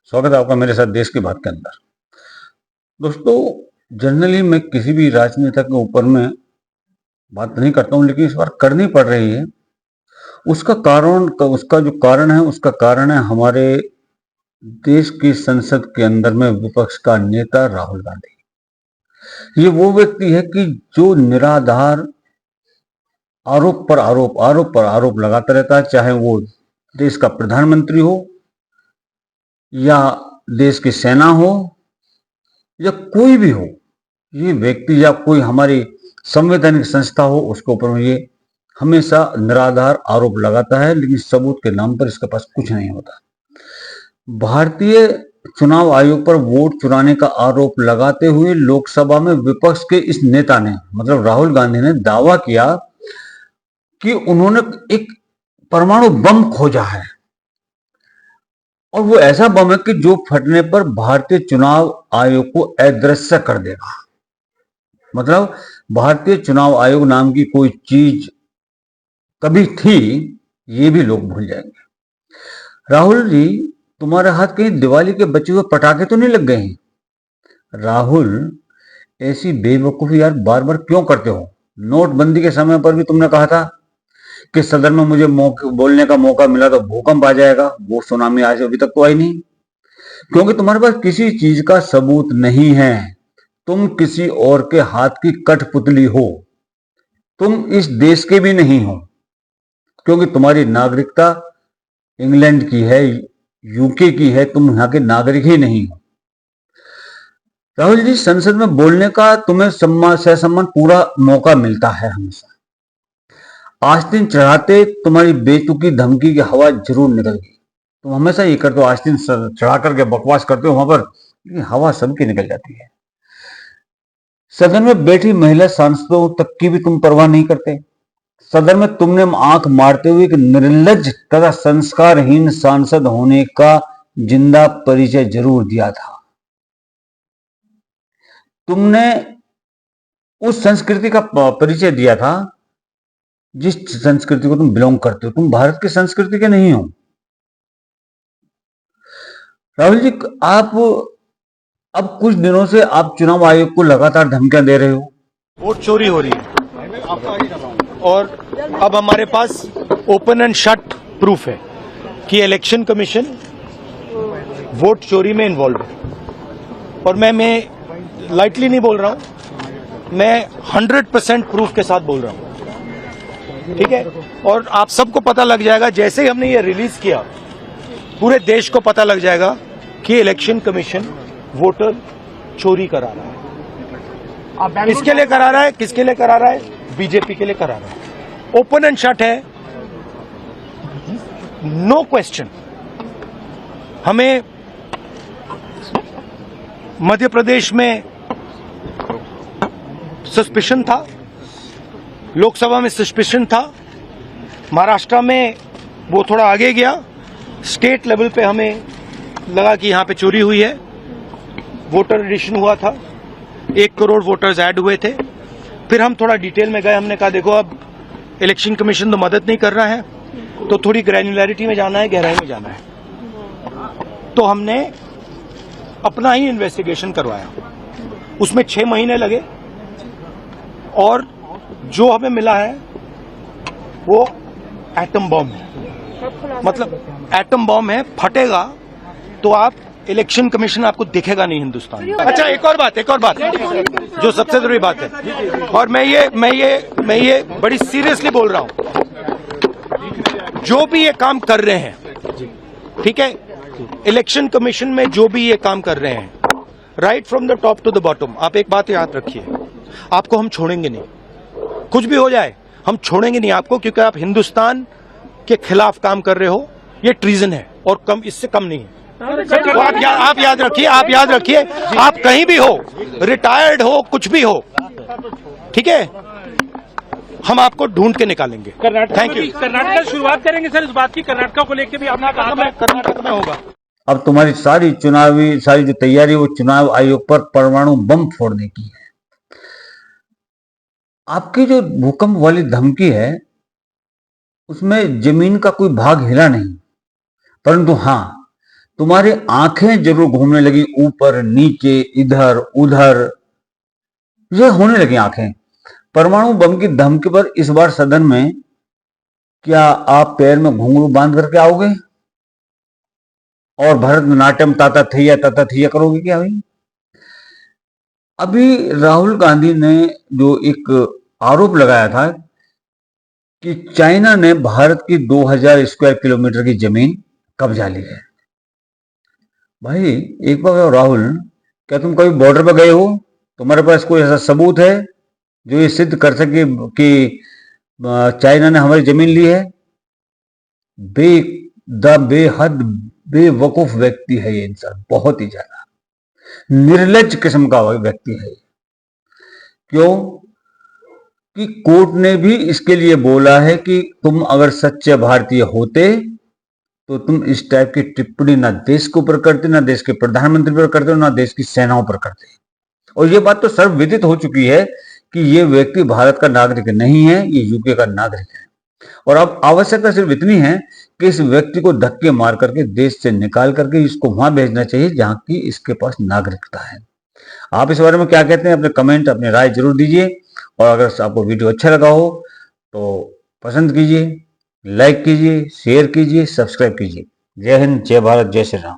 स्वागत है आपका मेरे साथ देश की बात के अंदर। दोस्तों, जनरली मैं किसी भी राजनेता के ऊपर में बात नहीं करता हूं, लेकिन इस बार करनी पड़ रही है। उसका जो कारण है, उसका कारण है हमारे देश की संसद के अंदर में विपक्ष का नेता राहुल गांधी। ये वो व्यक्ति है कि जो निराधार आरोप पर आरोप लगाता रहता है, चाहे वो देश का प्रधानमंत्री हो या देश की सेना हो या कोई भी हो। ये व्यक्ति या कोई हमारी संवैधानिक संस्था हो, उसके ऊपर में ये हमेशा निराधार आरोप लगाता है, लेकिन सबूत के नाम पर इसके पास कुछ नहीं होता। भारतीय चुनाव आयोग पर वोट चुराने का आरोप लगाते हुए लोकसभा में विपक्ष के इस नेता ने, मतलब राहुल गांधी ने दावा किया कि उन्होंने एक परमाणु बम खोजा है, और वो ऐसा बम है कि जो फटने पर भारतीय चुनाव आयोग को अदृश्य कर देगा। मतलब भारतीय चुनाव आयोग नाम की कोई चीज कभी थी, ये भी लोग भूल जाएंगे। राहुल जी, तुम्हारे हाथ कहीं दिवाली के बचे हुए पटाखे तो नहीं लग गए हैं? राहुल, ऐसी बेवकूफी यार बार बार क्यों करते हो? नोटबंदी के समय पर भी तुमने कहा था कि सदन में मुझे बोलने का मौका मिला तो भूकंप आ जाएगा। वो सुनामी आज अभी तक तो आई नहीं, क्योंकि तुम्हारे पास किसी चीज का सबूत नहीं है। तुम किसी और के हाथ की कठपुतली हो। तुम इस देश के भी नहीं हो, क्योंकि तुम्हारी नागरिकता इंग्लैंड की है, यूके की है। तुम यहाँ के नागरिक ही नहीं हो। राहुल जी, संसद में बोलने का तुम्हें ससम्मान पूरा मौका मिलता है हमेशा। आस्तीन चढ़ाते तुम्हारी बेतुकी धमकी की हवा जरूर निकल गई। तुम हमेशा ये करते हो, आस्तीन चढ़ा करके बकवास करते हो वहां पर, लेकिन हवा सबकी निकल जाती है। सदन में बैठी महिला सांसदों तक की भी तुम परवाह नहीं करते। सदन में तुमने आंख मारते हुए एक निर्लज्ज तथा संस्कारहीन सांसद होने का जिंदा परिचय जरूर दिया था। तुमने उस संस्कृति का परिचय दिया था जिस संस्कृति को तुम बिलोंग करते हो। तुम भारत की संस्कृति के नहीं हो। राहुल जी, आप अब कुछ दिनों से आप चुनाव आयोग को लगातार धमकियां दे रहे हो। वोट चोरी हो रही है और अब हमारे पास ओपन एंड शट प्रूफ है कि इलेक्शन कमीशन वोट चोरी में इन्वॉल्व है। और मैं लाइटली नहीं बोल रहा हूं, मैं 100% प्रूफ के साथ बोल रहा हूं, ठीक है। और आप सबको पता लग जाएगा, जैसे ही हमने ये रिलीज किया पूरे देश को पता लग जाएगा कि इलेक्शन कमीशन वोटर चोरी करा रहा है। किसके लिए करा रहा है? किसके लिए करा रहा है? बीजेपी के लिए करा रहा है। ओपन एंड शट है, नो क्वेश्चन। हमें मध्य प्रदेश में सस्पिशन था, लोकसभा में सस्पिशन था, महाराष्ट्र में वो थोड़ा आगे गया, स्टेट लेवल पे हमें लगा कि यहां पे चोरी हुई है। वोटर एडिशन हुआ था, 1 करोड़ वोटर्स ऐड हुए थे। फिर हम थोड़ा डिटेल में गए, हमने कहा देखो अब इलेक्शन कमीशन तो मदद नहीं कर रहा है, तो थोड़ी ग्रैन्युलैरिटी में जाना है, गहराई में जाना है। तो हमने अपना ही इन्वेस्टिगेशन करवाया, उसमें 6 महीने लगे, और जो हमें मिला है वो एटम बॉम्ब है। मतलब एटम बॉम्ब है, फटेगा तो आप इलेक्शन कमीशन आपको दिखेगा नहीं हिंदुस्तान में। अच्छा, एक और बात जो सबसे जरूरी बात है, और मैं ये बड़ी सीरियसली बोल रहा हूं, जो भी ये काम कर रहे हैं, ठीक है, इलेक्शन कमीशन में जो भी ये काम कर रहे हैं, right from the top to the bottom, आप एक बात याद रखिए, आपको हम छोड़ेंगे नहीं। कुछ भी हो जाए हम छोड़ेंगे नहीं आपको, क्योंकि आप हिंदुस्तान के खिलाफ काम कर रहे हो। ये ट्रीजन है और कम, इससे कम नहीं है। तो आप याद रखिए, आप कहीं भी हो, रिटायर्ड हो, कुछ भी हो, ठीक है, हम आपको ढूंढ के निकालेंगे। Thank you. कर्नाटक शुरुआत करेंगे सर इस बात की, कर्नाटक को लेकर भी आपने कहा था कर्नाटक में होगा। अब तुम्हारी सारी जो तैयारी वो चुनाव आयोग पर परमाणु बम फोड़ने की है। आपकी जो भूकंप वाली धमकी है, उसमें जमीन का कोई भाग हिला नहीं, परंतु हां, तुम्हारी आंखें जरूर घूमने लगी ऊपर नीचे इधर उधर, ये होने लगी आंखें। परमाणु बम की धमकी पर इस बार सदन में क्या आप पैर में घुंघरू बांध करके आओगे और भरतनाट्यम ताता थैया करोगे क्या भाई? अभी राहुल गांधी ने जो एक आरोप लगाया था कि चाइना ने भारत की 2000 स्क्वायर किलोमीटर की जमीन कब्जा ली है। भाई एक बार बताओ राहुल, क्या तुम कभी बॉर्डर पर गए हो? तुम्हारे पास कोई ऐसा सबूत है जो ये सिद्ध कर सके कि चाइना ने हमारी जमीन ली है? बेहद बेवकूफ व्यक्ति है ये इंसान, बहुत ही ज्यादा निर्लज किस्म का व्यक्ति है। क्यों कि कोर्ट ने भी इसके लिए बोला है कि तुम अगर सच्चे भारतीय होते तो तुम इस टाइप की टिप्पणी ना देश के ऊपर करते, ना देश के प्रधानमंत्री पर करते, ना देश की सेनाओं पर करते। और ये बात तो सर्वविदित हो चुकी है कि ये व्यक्ति भारत का नागरिक नहीं है, ये यूके का नागरिक है। और अब आवश्यकता सिर्फ इतनी है कि इस व्यक्ति को धक्के मार करके देश से निकाल करके इसको वहां भेजना चाहिए जहां की इसके पास नागरिकता है। आप इस बारे में क्या कहते हैं? अपने कमेंट, अपनी राय जरूर दीजिए। और अगर आपको वीडियो अच्छा लगा हो तो पसंद कीजिए, लाइक कीजिए, शेयर कीजिए, सब्सक्राइब कीजिए। जय हिंद, जय भारत, जय श्री राम।